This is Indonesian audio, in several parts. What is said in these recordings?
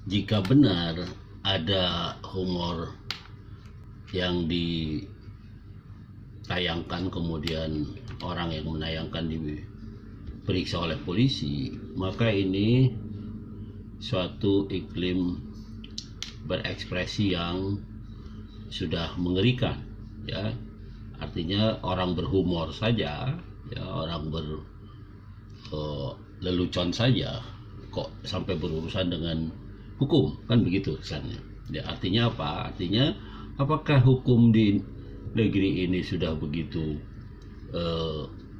Jika benar ada humor yang ditayangkan kemudian orang yang menayangkan diperiksa oleh polisi, maka ini suatu iklim berekspresi yang sudah mengerikan, ya. Artinya orang berhumor saja, ya, orang lelucon saja kok sampai berurusan dengan hukum, kan begitu kesannya. Ya, artinya apa? Artinya apakah hukum di negeri ini sudah begitu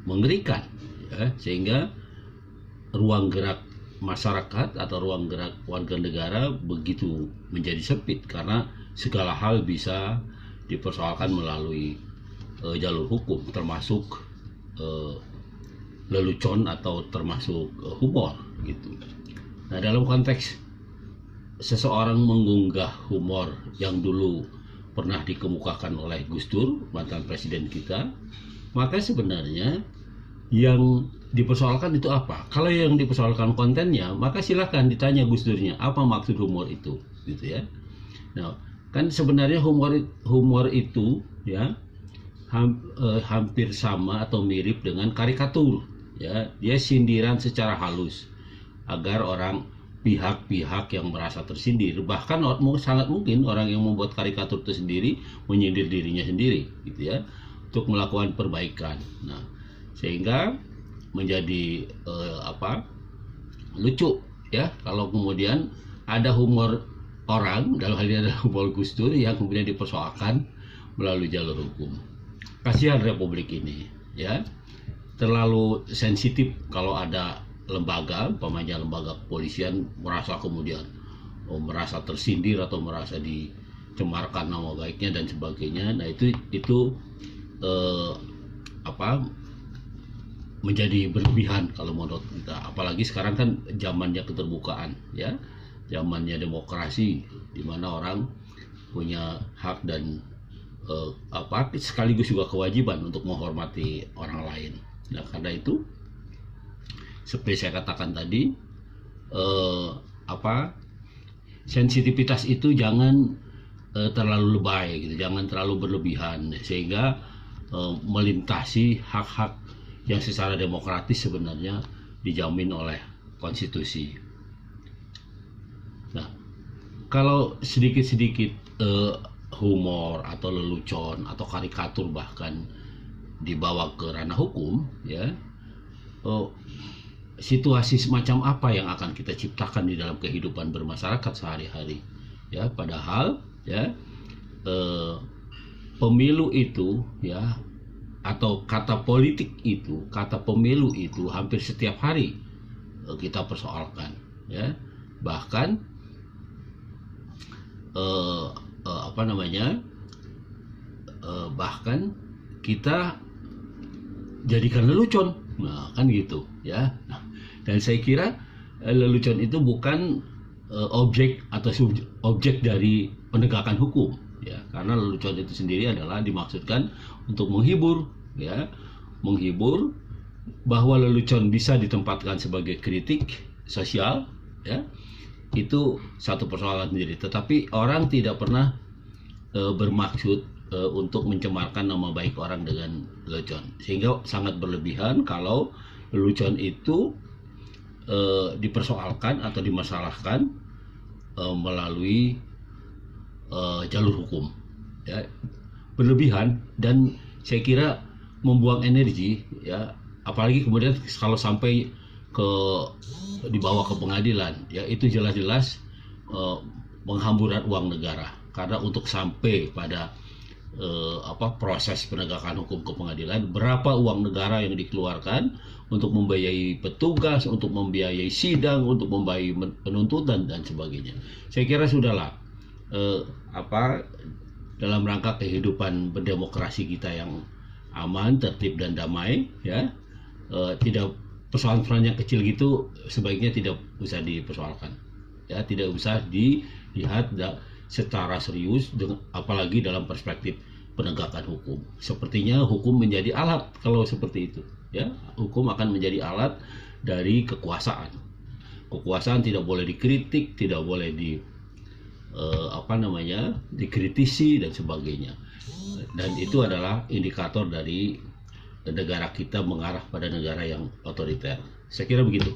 mengerikan, ya, sehingga ruang gerak masyarakat atau ruang gerak warga negara begitu menjadi sempit karena segala hal bisa dipersoalkan melalui jalur hukum, termasuk lelucon atau termasuk humor gitu. Nah, dalam konteks seseorang mengunggah humor yang dulu pernah dikemukakan oleh Gus Dur, mantan presiden kita, maka sebenarnya yang dipersoalkan itu apa? Kalau yang dipersoalkan kontennya, maka silakan ditanya Gus Durnya, apa maksud humor itu, gitu ya. Nah, kan sebenarnya humor itu, ya, hampir sama atau mirip dengan karikatur, ya. Dia sindiran secara halus agar orang pihak-pihak yang merasa tersindir, bahkan sangat mungkin orang yang membuat karikatur itu sendiri menyindir dirinya sendiri, gitu ya, untuk melakukan perbaikan. Nah, sehingga menjadi lucu, ya, kalau kemudian ada humor orang, dalam hal ini ada humor Gus Dur yang kemudian dipersoalkan melalui jalur hukum. Kasihan Republik ini, ya, terlalu sensitif kalau ada lembaga, umpamanya lembaga kepolisian merasa kemudian merasa tersindir atau merasa dicemarkan nama baiknya dan sebagainya. Nah, itu menjadi berlebihan kalau menurut kita. Apalagi sekarang kan zamannya keterbukaan, ya, zamannya demokrasi, di mana orang punya hak dan sekaligus juga kewajiban untuk menghormati orang lain. Nah, karena itu seperti saya katakan tadi, sensitivitas itu jangan terlalu lebay, gitu, jangan terlalu berlebihan sehingga melintasi hak-hak yang secara demokratis sebenarnya dijamin oleh konstitusi. Nah, kalau sedikit-sedikit humor atau lelucon atau karikatur bahkan dibawa ke ranah hukum, ya, situasi semacam apa yang akan kita ciptakan di dalam kehidupan bermasyarakat sehari-hari, ya. Padahal, ya, pemilu itu, ya, atau kata politik itu, kata pemilu itu hampir setiap hari kita persoalkan, ya. Bahkan bahkan kita jadikan lelucon, nah, kan gitu, ya. Nah, dan saya kira lelucon itu bukan objek atau objek dari penegakan hukum, ya, karena lelucon itu sendiri adalah dimaksudkan untuk menghibur, ya, menghibur, bahwa lelucon bisa ditempatkan sebagai kritik sosial, ya, itu satu persoalan sendiri. Tetapi orang tidak pernah bermaksud untuk mencemarkan nama baik orang dengan lelucon, sehingga sangat berlebihan kalau lelucon itu dipersoalkan atau dimasalahkan melalui jalur hukum, ya, berlebihan, dan saya kira membuang energi, ya, apalagi kemudian kalau sampai dibawa ke pengadilan, ya, itu jelas-jelas penghamburan uang negara, karena untuk sampai pada proses penegakan hukum ke pengadilan, berapa uang negara yang dikeluarkan untuk membiayai petugas, untuk membiayai sidang, untuk membiayai penuntutan dan sebagainya. Saya kira sudahlah, dalam rangka kehidupan berdemokrasi kita yang aman, tertib dan damai, ya, tidak, persoalan-persoalan yang kecil gitu sebaiknya tidak usah dipersoalkan, ya, tidak usah dilihat secara serius, apalagi dalam perspektif penegakan hukum. Sepertinya hukum menjadi alat kalau seperti itu, ya, hukum akan menjadi alat dari kekuasaan. kekuasaan tidak boleh dikritik, tidak boleh dikritisi dan sebagainya. Dan itu adalah indikator dari negara kita mengarah pada negara yang otoriter. Saya kira begitu.